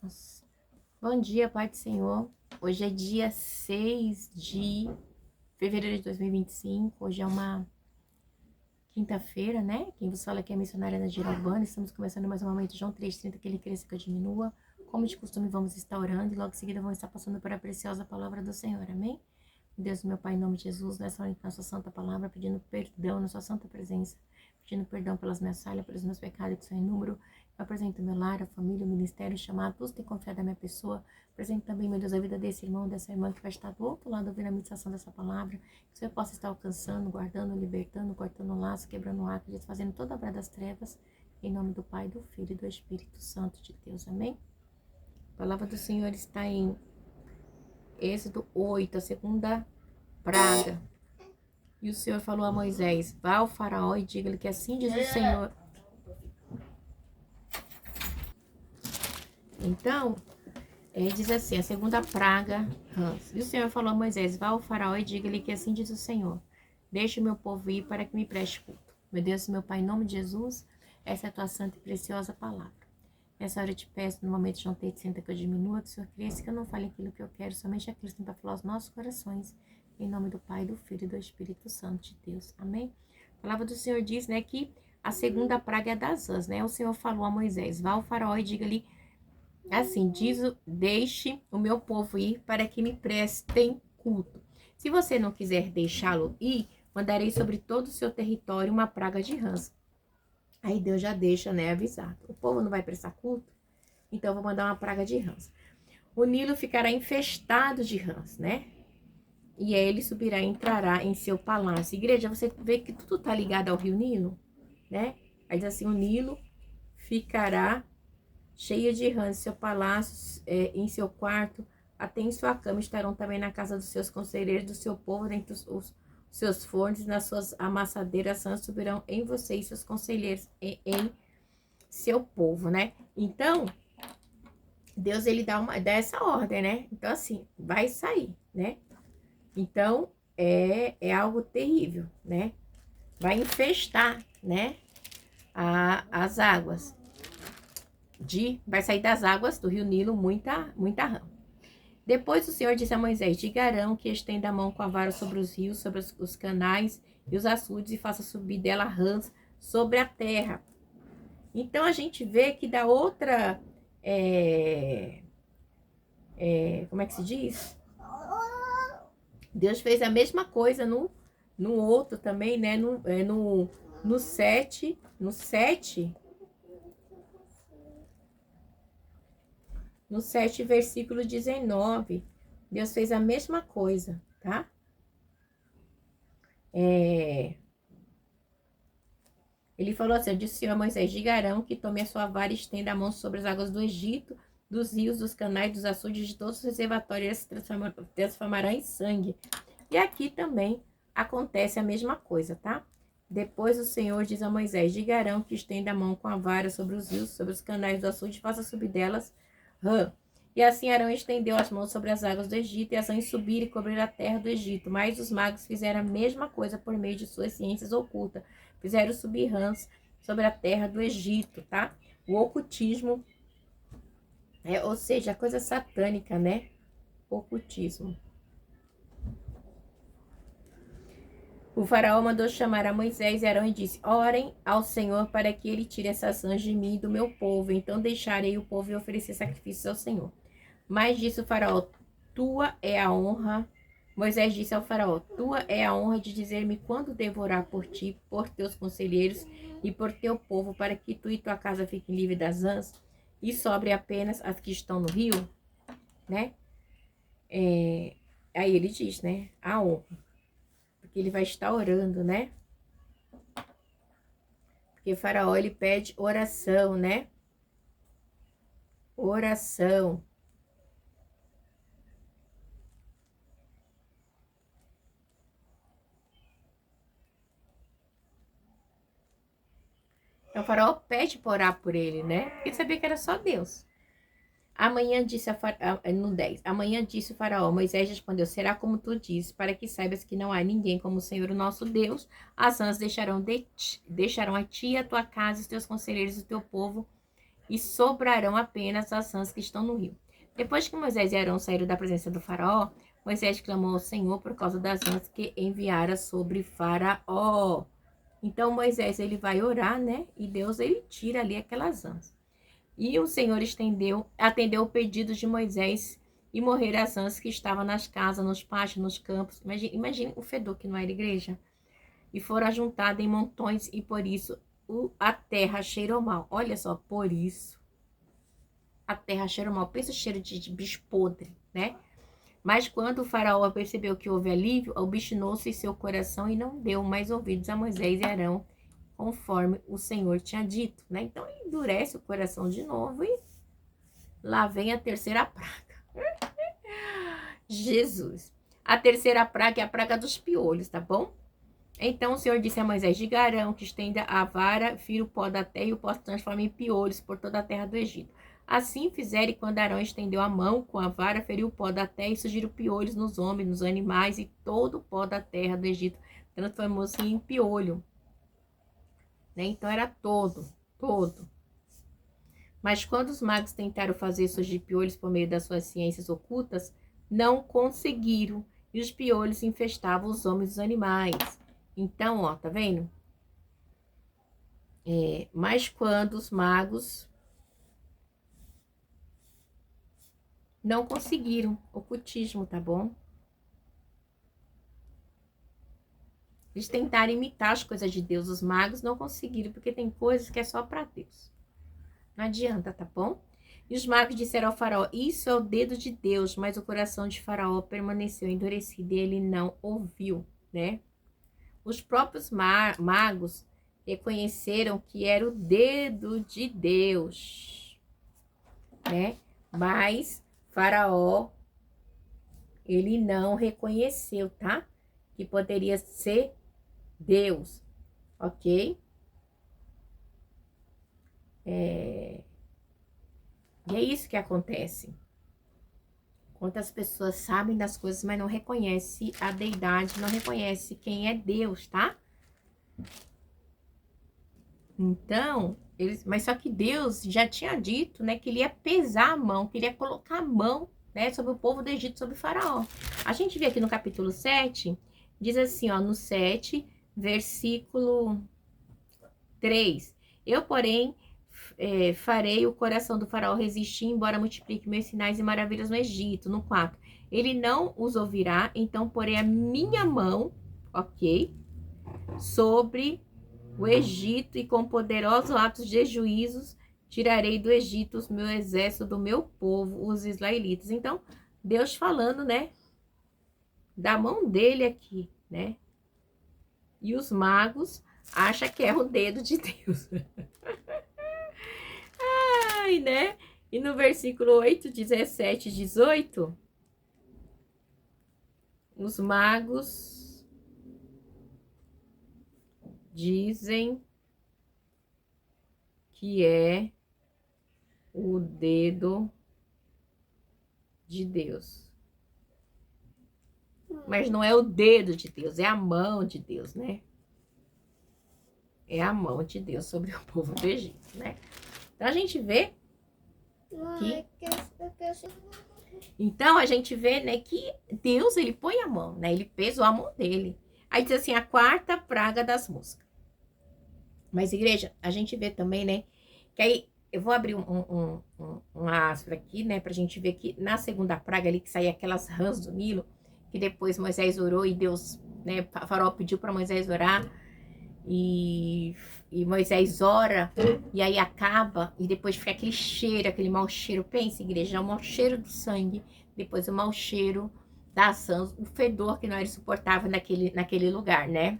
Nossa. Bom dia, Pai do Senhor. Hoje é dia 6 de fevereiro de 2025. Hoje é uma quinta-feira, né? Quem vos fala aqui é a missionária Nadir Albano. Estamos começando mais um momento, João 3,30, que ele cresça, que eu diminua. Como de costume, vamos estar orando e logo em seguida vamos estar passando por a preciosa palavra do Senhor. Amém? Deus, meu Pai, em nome de Jesus, nessa noite, na sua santa palavra, pedindo perdão na sua santa presença, pedindo perdão pelas minhas falhas, pelos meus pecados que são inúmeros. Eu apresento meu lar, a família, o ministério, chamado, todos têm confiado na minha pessoa. Apresento também, meu Deus, a vida desse irmão, dessa irmã que vai estar do outro lado ouvindo a meditação dessa palavra. Que o Senhor possa estar alcançando, guardando, libertando, cortando o laço, quebrando o arco, desfazendo toda a obra das trevas. Em nome do Pai, do Filho e do Espírito Santo de Deus. Amém? A palavra do Senhor está em Êxodo 8, a segunda praga. E o Senhor falou a Moisés: vá ao faraó e diga-lhe que assim diz o Senhor. Então, diz assim, a segunda praga, rãs. E o Senhor falou a Moisés: vá ao faraó e diga-lhe que assim diz o Senhor: deixe o meu povo ir para que me preste culto. Meu Deus, meu Pai, em nome de Jesus, essa é a tua santa e preciosa palavra. Nessa hora eu te peço, no momento de João 3,30, que eu diminua, que o Senhor cresça, que eu não fale aquilo que eu quero, somente aquilo que tem para falar aos nossos corações. Em nome do Pai, do Filho e do Espírito Santo de Deus. Amém? A palavra do Senhor diz, né, que a segunda praga é das rãs, né? O Senhor falou a Moisés: vá ao faraó e diga-lhe assim, deixe o meu povo ir para que me prestem culto. Se você não quiser deixá-lo ir, mandarei sobre todo o seu território uma praga de rãs. Aí Deus já deixa, né, avisado. O povo não vai prestar culto? Então eu vou mandar uma praga de rãs. O Nilo ficará infestado de rãs, né? E aí ele subirá e entrará em seu palácio. Igreja, você vê que tudo tá ligado ao rio Nilo, né? Aí diz assim, o Nilo ficará cheio de rãs em seu palácio, em seu quarto, até em sua cama estarão também na casa dos seus conselheiros, do seu povo, dentre os seus fornos, nas suas amassadeiras, rãs subirão em você e seus conselheiros, em seu povo, né? Então, Deus, ele dá essa ordem, né? Então, assim, vai sair, né? Então, é algo terrível, né? Vai infestar, né? As águas. Vai sair das águas do rio Nilo muita rã. Depois o Senhor disse a Moisés: diga a Arão que estenda a mão com a vara sobre os rios, sobre os canais e os açudes, e faça subir dela rãs sobre a terra. Então a gente vê que da outra. Como é que se diz? Deus fez a mesma coisa no outro também, né? No 7. No 7. No 7, versículo 19. Deus fez a mesma coisa, tá? Ele falou assim: eu disse ao Senhor a Moisés: diga a Arão que tome a sua vara e estenda a mão sobre as águas do Egito, dos rios, dos canais, dos açudes, de todos os reservatórios, se transformará em sangue. E aqui também acontece a mesma coisa, tá? Depois o Senhor diz a Moisés: diga a Arão que estenda a mão com a vara sobre os rios, sobre os canais do açude, e faça subir delas rã. E assim Arão estendeu as mãos sobre as águas do Egito, e as rãs subiram e cobriram a terra do Egito. Mas os magos fizeram a mesma coisa por meio de suas ciências ocultas. Fizeram subir rãs sobre a terra do Egito, tá? O ocultismo, ou seja, a coisa satânica, né? Ocultismo. O faraó mandou chamar a Moisés e Arão e disse: orem ao Senhor para que ele tire essas rãs de mim e do meu povo. Então deixarei o povo e oferecer sacrifícios ao Senhor. Mas disse o faraó: tua é a honra. Moisés disse ao faraó: tua é a honra de dizer-me quando devorar por ti, por teus conselheiros e por teu povo, para que tu e tua casa fiquem livres das rãs e sobre apenas as que estão no rio, né? Aí ele diz, né? A honra. Porque ele vai estar orando, né? Porque o faraó, ele pede oração, né? Oração. Então o faraó pede para orar por ele, né? Porque ele sabia que era só Deus. Amanhã disse no 10. Amanhã disse o faraó: Moisés respondeu: será como tu dizes, para que saibas que não há ninguém como o Senhor, o nosso Deus. As rãs deixarão a ti, a tua casa, os teus conselheiros, o teu povo e sobrarão apenas as rãs que estão no rio. Depois que Moisés e Arão saíram da presença do faraó, Moisés clamou ao Senhor por causa das rãs que enviara sobre faraó. Então Moisés ele vai orar, né? E Deus ele tira ali aquelas rãs. E o Senhor atendeu o pedido de Moisés e morreram as rãs que estavam nas casas, nos pátios, nos campos. Imagine o fedor que não era igreja. E foram ajuntadas em montões e por isso a terra cheirou mal. Olha só, por isso a terra cheirou mal. Pensa o cheiro de bicho podre, né? Mas quando o faraó percebeu que houve alívio, obstinou-se em seu coração e não deu mais ouvidos a Moisés e Arão, conforme o Senhor tinha dito, né? Então endurece o coração de novo e lá vem a terceira praga. Jesus. A terceira praga é a praga dos piolhos, tá bom? Então o Senhor disse a Moisés: diga a Arão que estenda a vara, fira o pó da terra e o pó se transforma em piolhos por toda a terra do Egito. Assim fizeram, e quando Arão estendeu a mão com a vara, feriu o pó da terra e surgiram piolhos nos homens, nos animais, e todo o pó da terra do Egito transformou-se em piolho. Né? Então era todo. Mas quando os magos tentaram fazer surgir piolhos por meio das suas ciências ocultas, não conseguiram, e os piolhos infestavam os homens e os animais. Então, ó, tá vendo? Mas quando os magos não conseguiram ocultismo, tá bom? Eles tentaram imitar as coisas de Deus, os magos não conseguiram, porque tem coisas que é só para Deus. Não adianta, tá bom? E os magos disseram ao faraó: isso é o dedo de Deus, mas o coração de faraó permaneceu endurecido e ele não ouviu, né? Os próprios magos reconheceram que era o dedo de Deus, né? Mas faraó, ele não reconheceu, tá? Que poderia ser Deus, ok? E é isso que acontece. Quantas pessoas sabem das coisas, mas não reconhecem a deidade, não reconhecem quem é Deus, tá? Então, mas só que Deus já tinha dito, né, que ele ia pesar a mão, que ele ia colocar a mão, né, sobre o povo do Egito, sobre o faraó. A gente vê aqui no capítulo 7, diz assim, ó, no 7, versículo 3. Eu, porém, farei o coração do faraó resistir, embora multiplique meus sinais e maravilhas no Egito. No 4, ele não os ouvirá, então porei a minha mão, ok, sobre o Egito e com poderosos atos de juízos tirarei do Egito o meu exército do meu povo, os israelitas. Então, Deus falando, né, da mão dele aqui, né? E os magos acham que é o dedo de Deus. Ai, né? E no versículo 8, 17 e 18, os magos dizem que é o dedo de Deus. Mas não é o dedo de Deus, é a mão de Deus, né? É a mão de Deus sobre o povo do Egito, né? Então a gente vê que... Então a gente vê, né, que Deus, ele põe a mão, né? Ele pesou a mão dele. Aí diz assim, a quarta praga das moscas. Mas, igreja, a gente vê também, né, que aí eu vou abrir um aspa aqui, né, pra gente ver que na segunda praga ali, que saía aquelas rãs do Nilo, que depois Moisés orou e Deus, né, Faraó pediu para Moisés orar, e Moisés ora, e aí acaba, e depois fica aquele cheiro, aquele mau cheiro. Pensa, igreja, o mau cheiro do sangue, depois o mau cheiro das rãs, o fedor que não era suportável naquele lugar, né?